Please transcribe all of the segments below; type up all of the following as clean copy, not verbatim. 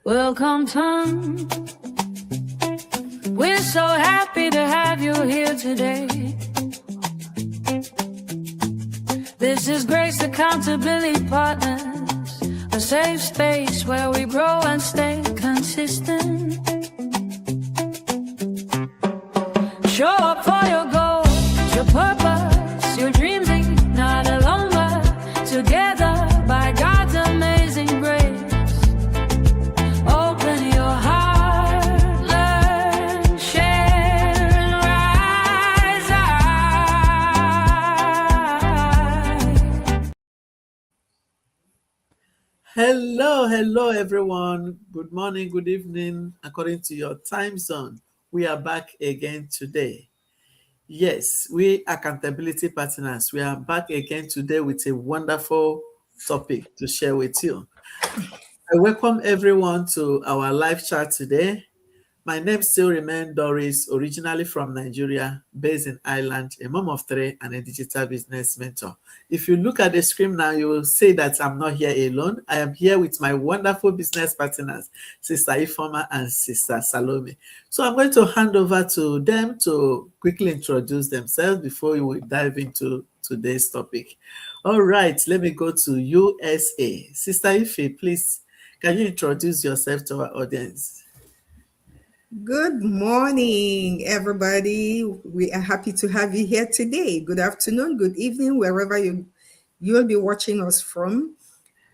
Welcome, Tom. We're so happy to have you here today. This is Grace Accountability Partners, a safe space where we grow and stay consistent. Show up for your goals, your purpose, your dreams, not alone, but together by God's amazing grace. Open your heart, learn, share, and rise high. Hello, everyone. Good morning, good evening, according to your time zone. We are back again today. Yes, we accountability partners. We are back again today with a wonderful topic to share with you. I welcome everyone to our live chat today. My name still remains Doris, originally from Nigeria, based in Ireland, a mom of three and a digital business mentor. If you look at the screen now, you will see that I'm not here alone. I am here with my wonderful business partners, Sister Ifoma and Sister Salome. So I'm going to hand over to them to quickly introduce themselves before we dive into today's topic. All right, let me go to USA. Sister Ife, please, can you introduce yourself to our audience? Good morning, everybody. We are happy to have you here today. Good afternoon, good evening, wherever you'll be watching us from.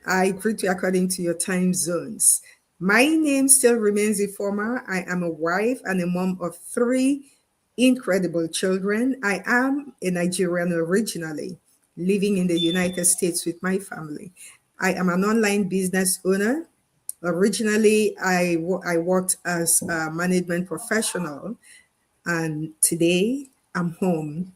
I greet you according to your time zones. My name still remains Ifoma. I am a wife and a mom of three incredible children. I am a Nigerian originally, living in the United States with my family. I am an online business owner. Originally, I worked as a management professional, and today I'm home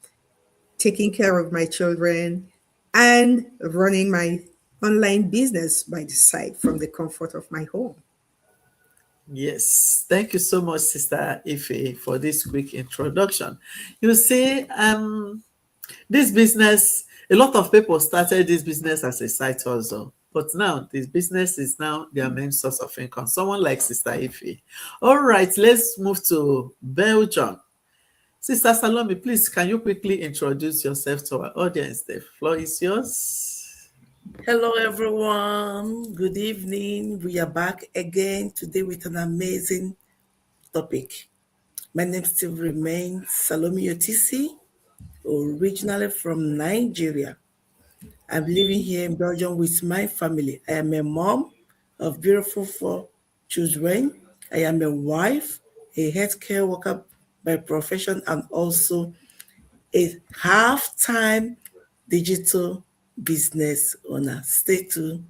taking care of my children and running my online business by the side from the comfort of my home. Yes, thank you so much, Sister Ife, for this quick introduction. You see, this business, a lot of people started this business as a side hustle, but now this business is now their main source of income. Someone like Sister Ife. All right, let's move to Belgium. Sister Salome, please, can you quickly introduce yourself to our audience? The floor is yours. Hello, everyone. Good evening. We are back again today with an amazing topic. My name still remains Salome Otisi, originally from Nigeria. I'm living here in Belgium with my family. I am a mom of beautiful four children. I am a wife, a healthcare worker by profession, and also a half-time digital business owner. Stay tuned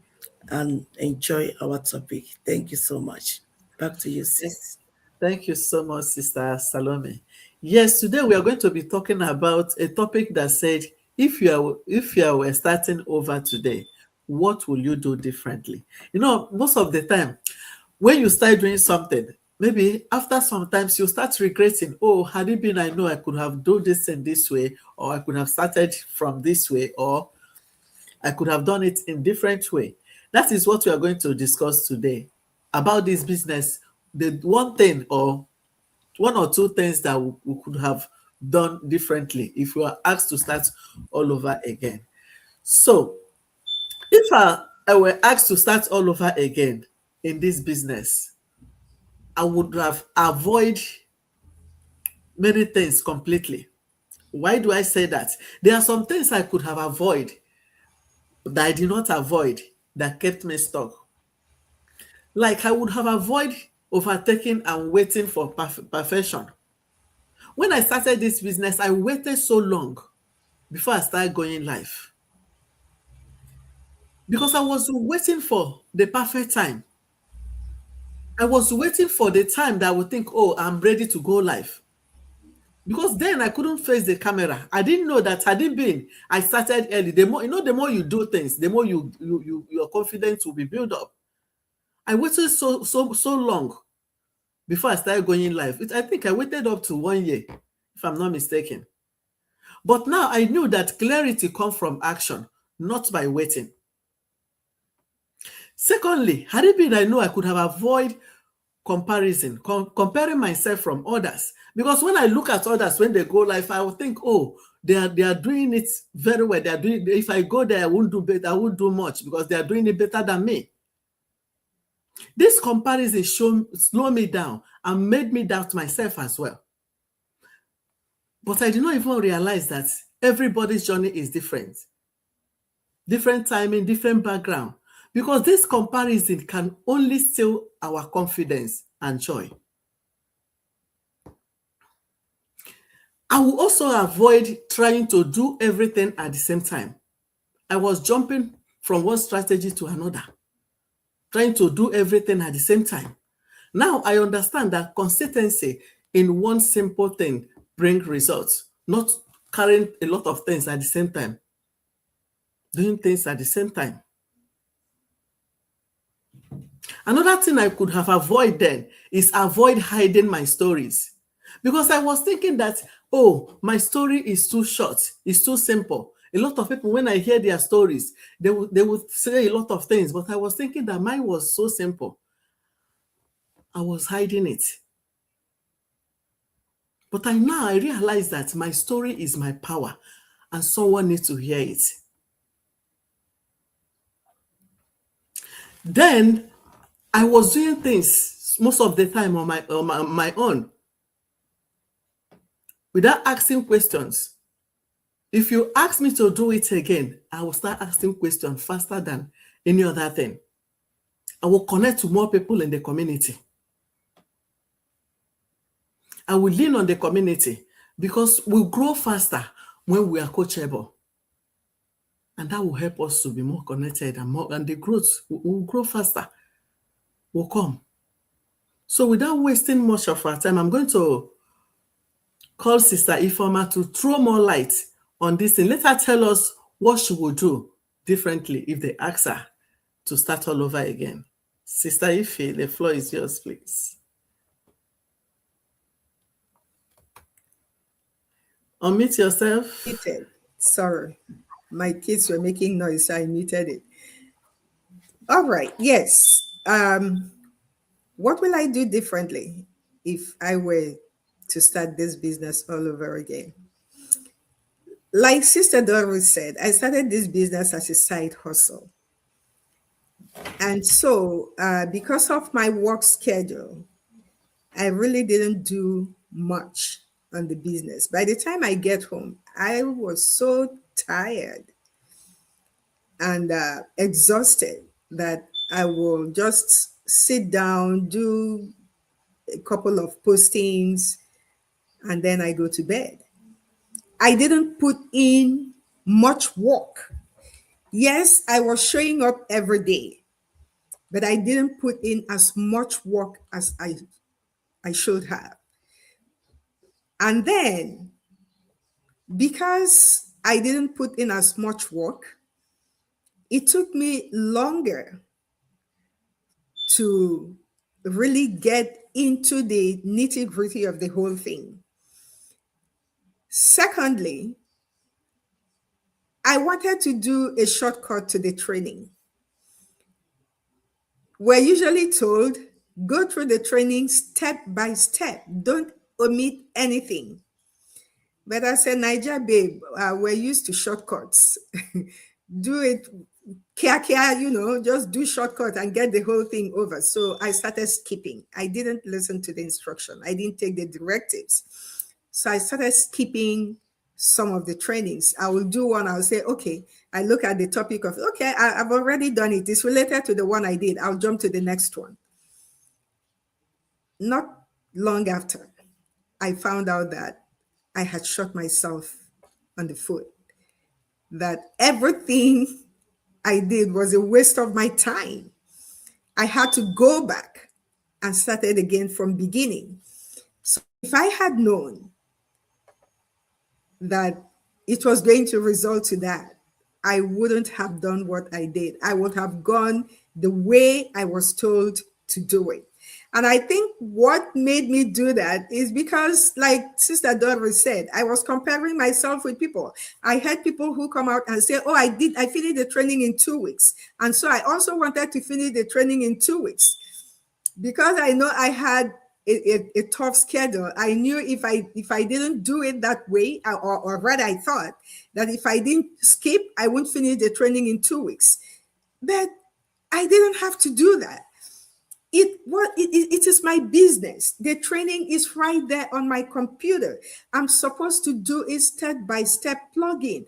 and enjoy our topic. Thank you so much. Back to you, sis. Thank you so much, Sister Salome. Yes, today we are going to be talking about a topic that said, if you were starting over today, what will you do differently? You know, most of the time, when you start doing something, maybe after sometimes you start regretting, oh, had it been I know I could have done this in this way, or I could have started from this way, or I could have done it in different way. That is what we are going to discuss today about this business. The one thing or one or two things that we could have done differently if we were asked to start all over again. So, if I were asked to start all over again in this business, I would have avoided many things completely. Why do I say that? There are some things I could have avoided that I did not avoid that kept me stuck. Like I would have avoided overtaking and waiting for perfection. When I started this business, I waited so long before I started going live because I was waiting for the perfect time. I was waiting for the time that I would think, oh, I'm ready to go live. Because then I couldn't face the camera. I didn't know that had it been, I started early. The more the more you do things, the more your confidence will be built up. I waited so long before I started going live. I think I waited up to 1 year, if I'm not mistaken. But now I knew that clarity comes from action, not by waiting. Secondly, had it been I know I could have avoided comparison, comparing myself from others. Because when I look at others, when they go live, I will think, oh, they are doing it very well. They are doing. If I go there, I won't do better. I won't do much because they are doing it better than me. This comparison slowed me down and made me doubt myself as well. But I did not even realize that everybody's journey is different. Different timing, different background. Because this comparison can only steal our confidence and joy. I will also avoid trying to do everything at the same time. I was jumping from one strategy to another, trying to do everything at the same time. Now I understand that consistency in one simple thing brings results, not carrying a lot of things at the same time, doing things at the same time. Another thing I could have avoided then is avoid hiding my stories. Because I was thinking that, oh, my story is too short, it's too simple. A lot of people, when I hear their stories, they would say a lot of things, but I was thinking that mine was so simple. I was hiding it. But now I realize that my story is my power and someone needs to hear it. Then I was doing things most of the time on my own without asking questions. If you ask me to do it again, I will start asking questions faster than any other thing. I will connect to more people in the community. I will lean on the community because we grow faster when we are coachable. And that will help us to be more connected and the growth will grow faster, will come. So without wasting much of our time, I'm going to call Sister Ifeoma to throw more light on this and let her tell us what she will do differently if they ask her to start all over again. Sister Ife, the floor is yours, please. Unmute yourself. Muted. Sorry, my kids were making noise, so I muted it. All right, yes. What will I do differently if I were to start this business all over again? Like Sister Doris said, I started this business as a side hustle. And so because of my work schedule, I really didn't do much on the business. By the time I get home, I was so tired and exhausted that I will just sit down, do a couple of postings, and then I go to bed. I didn't put in much work. Yes, I was showing up every day, but I didn't put in as much work as I should have. And then, because I didn't put in as much work, it took me longer to really get into the nitty-gritty of the whole thing. Secondly, I wanted to do a shortcut to the training. We're usually told, go through the training step by step. Don't omit anything. But as a Niger babe, we're used to shortcuts. Do it, just do shortcut and get the whole thing over. So I started skipping. I didn't listen to the instruction. I didn't take the directives. So I started skipping some of the trainings. I will do one. I'll say, okay, I look at the topic of, okay, I've already done it. It's related to the one I did. I'll jump to the next one. Not long after, I found out that I had shot myself on the foot, that everything I did was a waste of my time. I had to go back and start it again from beginning. So if I had known that it was going to result to that, I wouldn't have done what I did. I would have gone the way I was told to do it. And I think what made me do that is because, like Sister Doris said, I was comparing myself with people. I had people who come out and say, oh, I finished the training in 2 weeks. And so I also wanted to finish the training in 2 weeks. Because I know I had a tough schedule, I knew if I didn't do it that way, or rather I thought that if I didn't skip, I wouldn't finish the training in 2 weeks. But I didn't have to do that. It is my business. The training is right there on my computer. I'm supposed to do it step by step, plug in,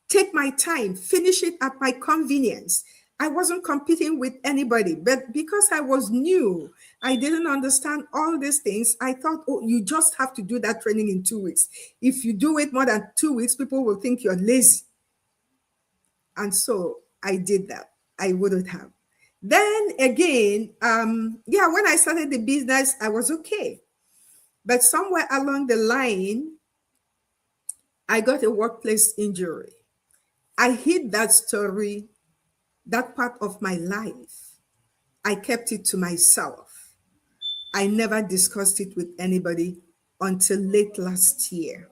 take my time, finish it at my convenience. I wasn't competing with anybody, but because I was new, I didn't understand all these things. I thought, oh, you just have to do that training in 2 weeks. If you do it more than 2 weeks, people will think you're lazy. And so I did that. I wouldn't have. Then again, when I started the business, I was okay. But somewhere along the line, I got a workplace injury. I hid that story, that part of my life. I kept it to myself. I never discussed it with anybody until late last year.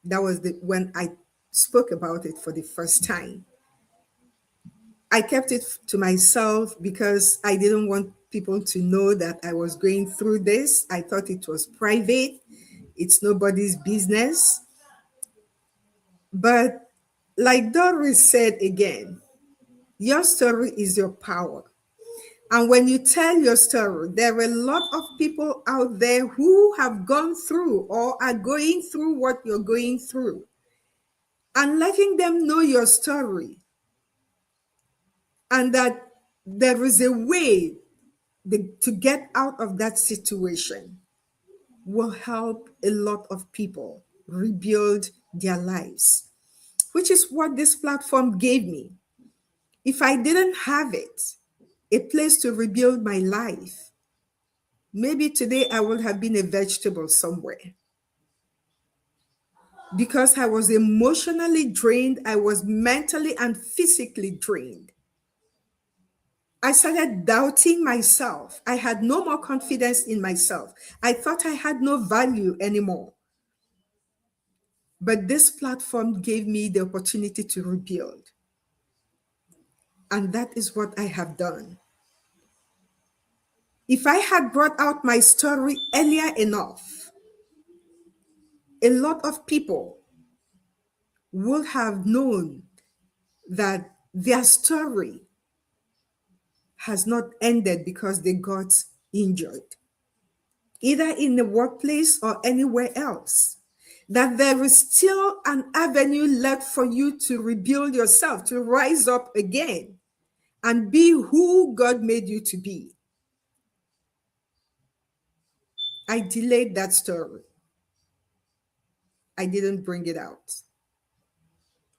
That was when I spoke about it for the first time. I kept it to myself because I didn't want people to know that I was going through this. I thought it was private. It's nobody's business. But like Doris said again, your story is your power. And when you tell your story, there are a lot of people out there who have gone through or are going through what you're going through. And letting them know your story and that there is a way to get out of that situation will help a lot of people rebuild their lives, which is what this platform gave me. If I didn't have it, a place to rebuild my life, maybe today I would have been a vegetable somewhere. Because I was emotionally drained, I was mentally and physically drained. I started doubting myself. I had no more confidence in myself. I thought I had no value anymore. But this platform gave me the opportunity to rebuild. And that is what I have done. If I had brought out my story earlier enough, a lot of people would have known that their story has not ended because they got injured, either in the workplace or anywhere else. That there is still an avenue left for you to rebuild yourself, to rise up again and be who God made you to be. I delayed that story. I didn't bring it out.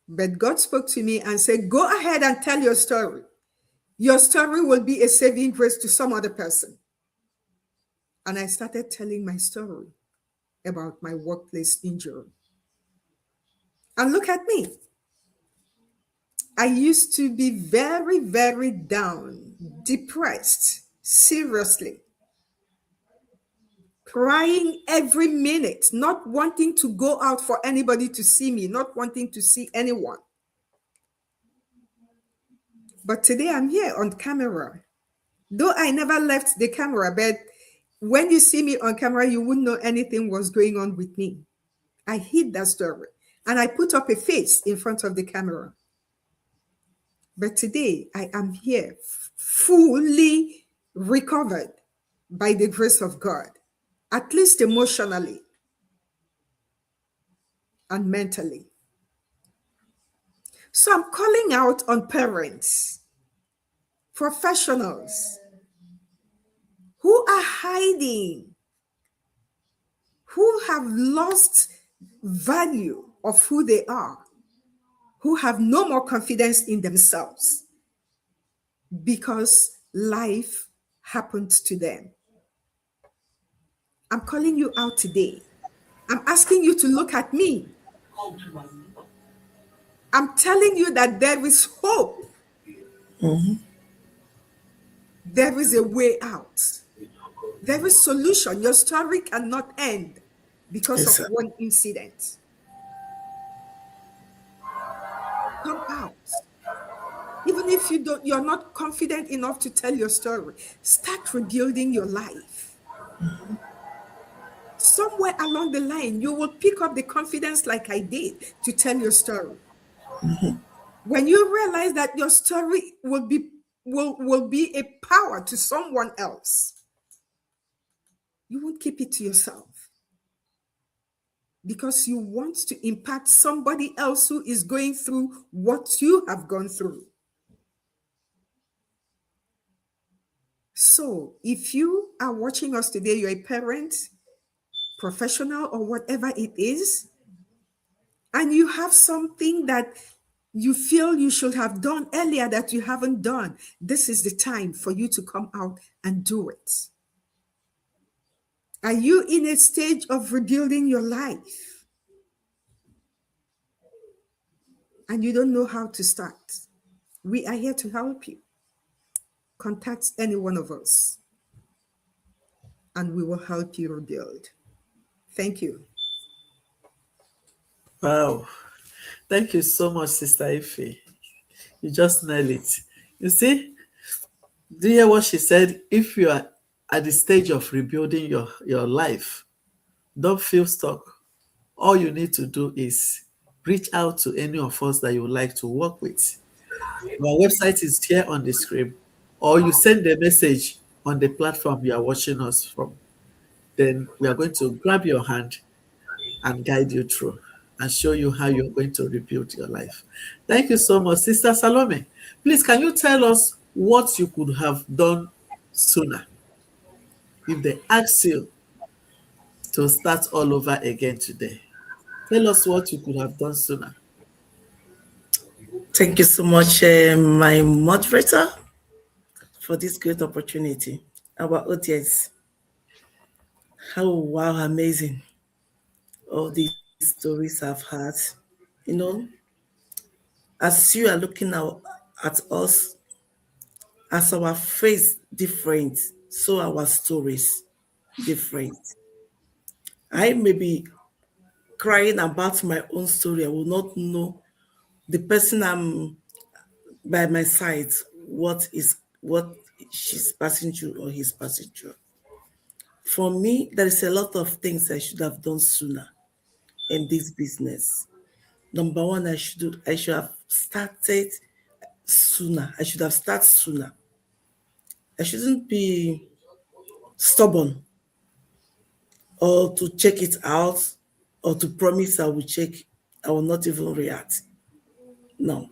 But God spoke to me and said, go ahead and tell your story. Your story will be a saving grace to some other person. And I started telling my story about my workplace injury. And look at me. I used to be very, very down, depressed, seriously. Crying every minute, not wanting to go out for anybody to see me, not wanting to see anyone. But today I'm here on camera. Though I never left the camera, but when you see me on camera, you wouldn't know anything was going on with me. I hid that story and I put up a face in front of the camera. But today I am here fully recovered by the grace of God, at least emotionally and mentally. So I'm calling out on parents, professionals who are hiding, who have lost value of who they are, who have no more confidence in themselves because life happened to them. I'm calling you out today. I'm asking you to look at me. I'm telling you that there is hope. there is a way out. There is solution. Your story cannot end because Yes, of sir. one incident. Come out. Even if you're not confident enough to tell your story, start rebuilding your life. Somewhere along the line, you will pick up the confidence like I did to tell your story. When you realize that your story will be a power to someone else, you won't keep it to yourself, because you want to impact somebody else who is going through what you have gone through. So if you are watching us today, you're a parent, professional, or whatever it is, and you have something that you feel you should have done earlier that you haven't done, this is the time for you to come out and do it. Are you in a stage of rebuilding your life and you don't know how to start? We are here to help you. Contact any one of us and we will help you rebuild. Thank you. Wow. Thank you so much, Sister Ife. You just nailed it. You see, do you hear what she said? If you are at the stage of rebuilding your life, don't feel stuck. All you need to do is reach out to any of us that you would like to work with. Our website is here on the screen, or you send a message on the platform you are watching us from. Then we are going to grab your hand and guide you through and show you how you're going to rebuild your life. Thank you so much, Sister Salome. Please, can you tell us what you could have done sooner if they asked you to start all over again today? Tell us what you could have done sooner. Thank you so much, my moderator, for this great opportunity. Our audience, how wow, amazing all these stories I've had. You know, as you are looking at us, as our face different, so our stories different. I may be crying about my own story. I will not know the person I'm by my side what she's passing through or he's passing through. For me, there is a lot of things I should have done sooner in this business. Number one, I should have started sooner. I should have started sooner. I shouldn't be stubborn or to check it out or to promise I will check. I will not even react. No,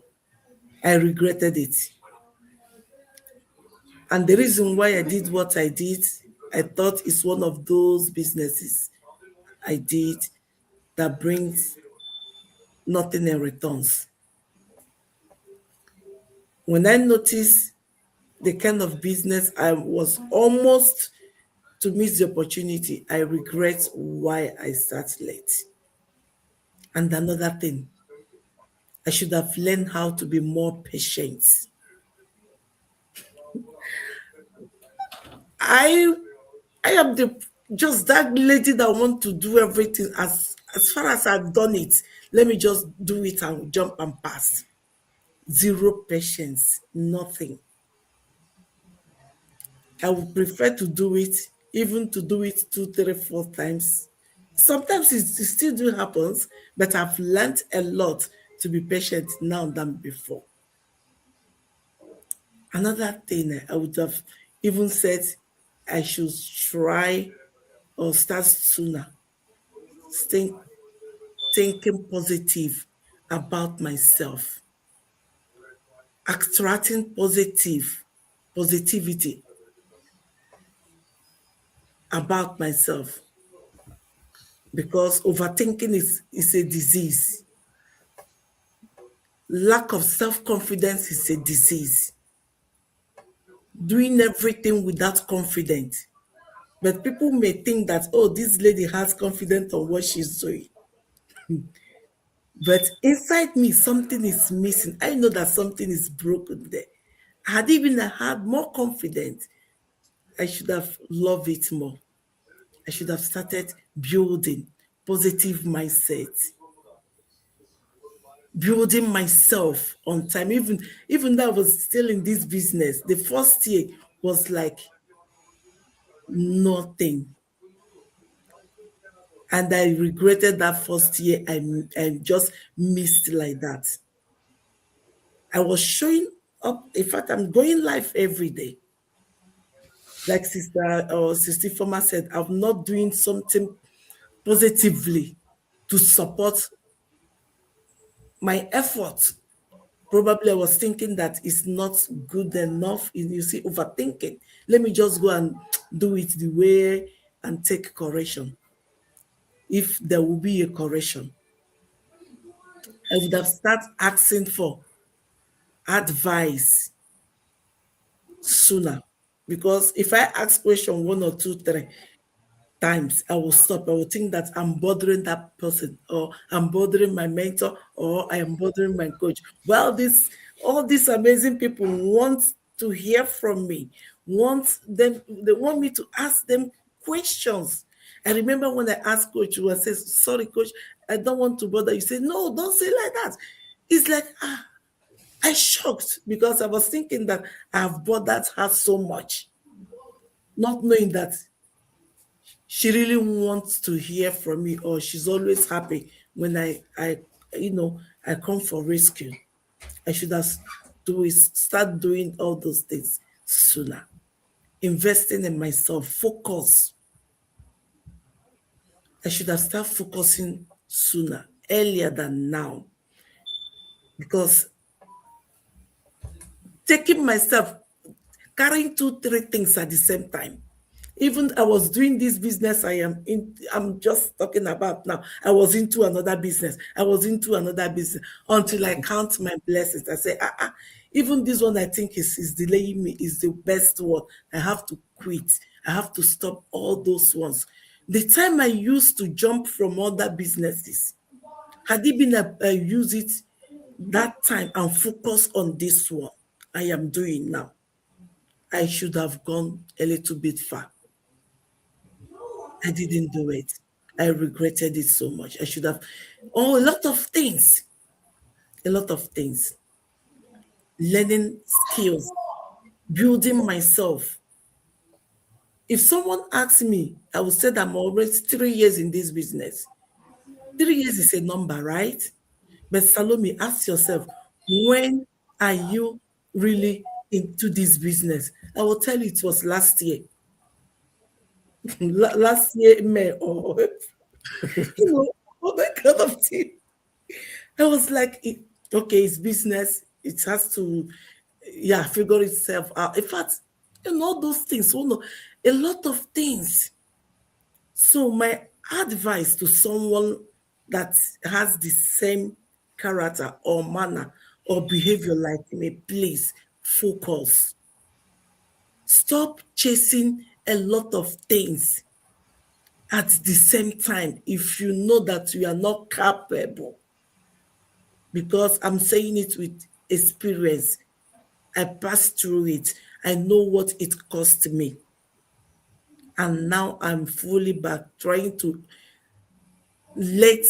I regretted it. And the reason why I did what I did, I thought it's one of those businesses I did that brings nothing in returns. When I noticed the kind of business I was almost to miss the opportunity, I regret why I started late. And another thing, I should have learned how to be more patient. I am just that lady that want to do everything as far as I've done it. Let me just do it and jump and pass. Zero patience, nothing. I would prefer to do it, even to do it 2, 3, 4 times. Sometimes it still do happens, but I've learned a lot to be patient now than before. Another thing I would have even said I should try or start sooner. Thinking positive about myself. Extracting positivity about myself. Because overthinking is a disease. Lack of self-confidence is a disease. Doing everything without confidence. But people may think that, oh, this lady has confidence on what she's doing. But inside me, something is missing. I know that something is broken there. Had even I had more confidence, I should have loved it more. I should have started building positive mindset, building myself on time. Even though I was still in this business, the first year was like nothing. And I regretted that first year. I just missed like that. I was showing up. In fact, I'm going live every day. Like Sister Former said, I'm not doing something positively to support my effort. Probably I was thinking that it's not good enough. You see, overthinking. Let me just go and do it the way and take correction. If there will be a correction, I would have started asking for advice sooner. Because if I ask question one or two, three times, I will stop. I will think that I'm bothering that person, or I'm bothering my mentor, or I am bothering my coach. Well, all these amazing people want to hear from me. They want me to ask them questions. I remember when I asked coach, who says, "Sorry, coach, I don't want to bother you." Say, "No, don't say like that." It's like, I shocked because I was thinking that I've bothered her so much, not knowing that she really wants to hear from me, or she's always happy when I come for rescue. I should have start doing all those things sooner. Investing in myself, focus. I should have started focusing sooner, earlier than now. Because taking myself, carrying two, three things at the same time. Even I was doing this business I'm just talking about now. I was into another business. I was into another business until I count my blessings. I say, even this one I think is delaying me, is the best one. I have to quit. I have to stop all those ones. The time I used to jump from other businesses, had it been I use it that time and focus on this one I am doing now, I should have gone a little bit far. I didn't do it. I regretted it so much. I should have. Oh, a lot of things. A lot of things. Learning skills, building myself. If someone asks me, I will say that I'm already 3 years in this business. 3 years is a number, right? But Salome, ask yourself, when are you really into this business? I will tell you it was last year. Last year, May, or all that kind of thing. I was like, okay, it's business. It has to, figure itself out. In fact, all those things, a lot of things. So my advice to someone that has the same character or manner or behavior like me, please focus. Stop chasing a lot of things at the same time if you know that you are not capable. Because I'm saying it with experience. I passed through it. I know what it cost me. And now I'm fully back trying to let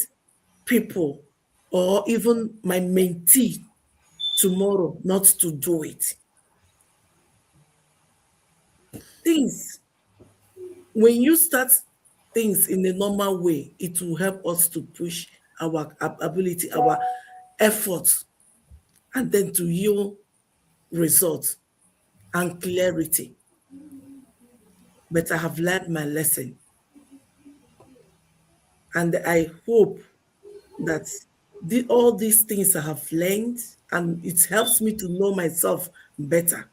people or even my mentee tomorrow not to do it. Things, when you start things in a normal way, it will help us to push our ability, our efforts, and then to yield results and clarity. But I have learned my lesson. And I hope that all these things I have learned, and it helps me to know myself better.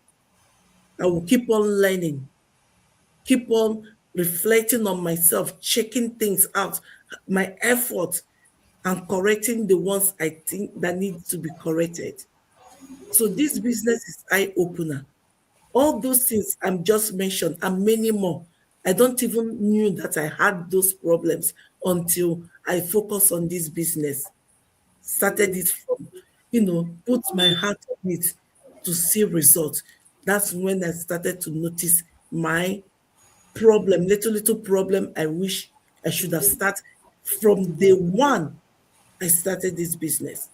I will keep on learning, keep on reflecting on myself, checking things out, my effort, and correcting the ones I think that need to be corrected. So this business is eye-opener. All those things I'm just mentioned and many more. I don't even knew that I had those problems until I focused on this business. Started it from, put my heart on it to see results. That's when I started to notice my problem, little problem. I wish I should have started from day one I started this business.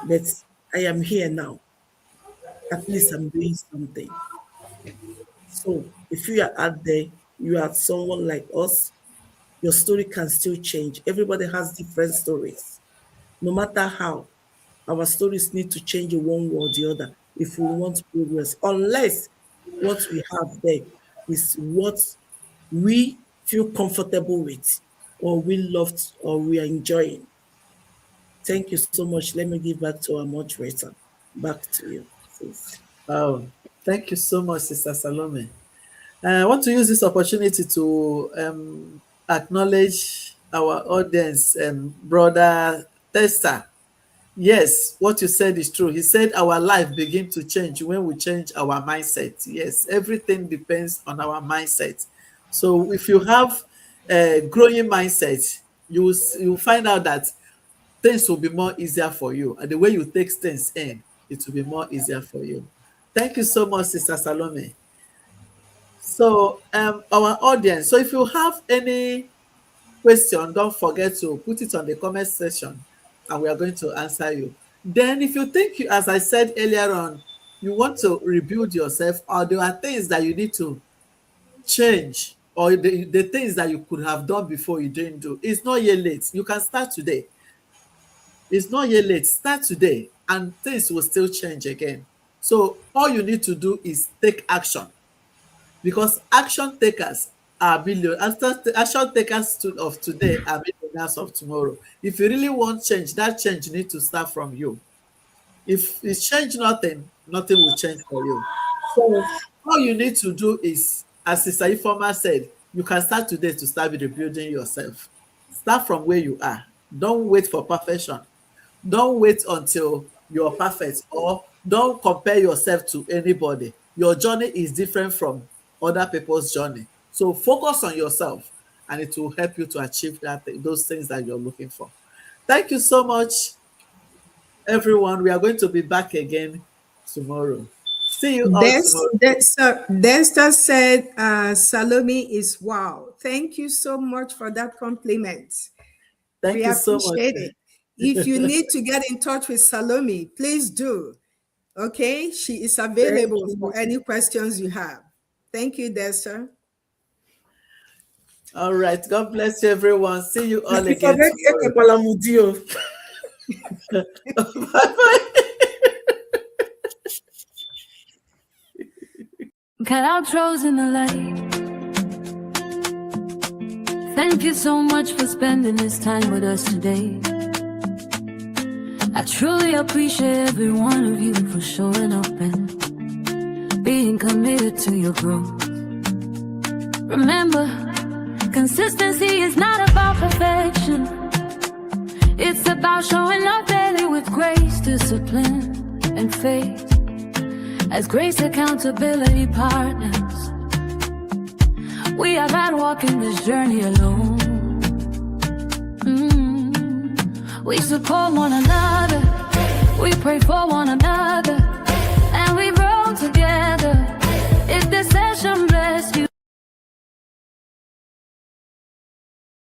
But I am here now. At least I'm doing something. So if you are out there, you are someone like us, your story can still change. Everybody has different stories. No matter how, our stories need to change in one way or the other if we want progress, unless what we have there is what we feel comfortable with, or we loved, or we are enjoying. Thank you so much. Let me give back to our moderator. Back to you, please. Oh, thank you so much, Sister Salome. I want to use this opportunity to acknowledge our audience, Brother Testa. Yes, what you said is true. He said our life begins to change when we change our mindset. Yes, everything depends on our mindset. So if you have a growing mindset, you find out that things will be more easier for you. And the way you take things in, it will be more easier for you. Thank you so much, Sister Salome. So our audience, so if you have any question, don't forget to put it on the comment section and we are going to answer you. Then if you think, as I said earlier on, you want to rebuild yourself, or there are things that you need to change, or the things that you could have done before you didn't do, it's not yet late. You can start today. It's not yet late. Start today and things will still change again. So all you need to do is take action, because action takers are action takers of today are millionaires of tomorrow. If you really want change, that change needs to start from you. If it's change nothing, nothing will change for you. So all you need to do is, as Sister Ifeoma said, you can start today to start rebuilding yourself. Start from where you are. Don't wait for perfection. Don't wait until you're perfect, or don't compare yourself to anybody. Your journey is different from other people's journey. So focus on yourself and it will help you to achieve those things that you're looking for. Thank you so much, everyone. We are going to be back again tomorrow. See you all tomorrow. Dexter said Salome is wow. Thank you so much for that compliment. Thank you so much. We appreciate it. If you need to get in touch with Salome, please do. Okay, she is available for any questions you have. Thank you, Dexter. All right. God bless you, everyone. See you all again tomorrow. Bye-bye. Cut outros in the light. Thank you so much for spending this time with us today. I truly appreciate every one of you for showing up and being committed to your growth. Remember, consistency is not about perfection. It's about showing up daily with grace, discipline, and faith. As Grace Accountability Partners, we are not walking this journey alone. We support one another, we pray for one another.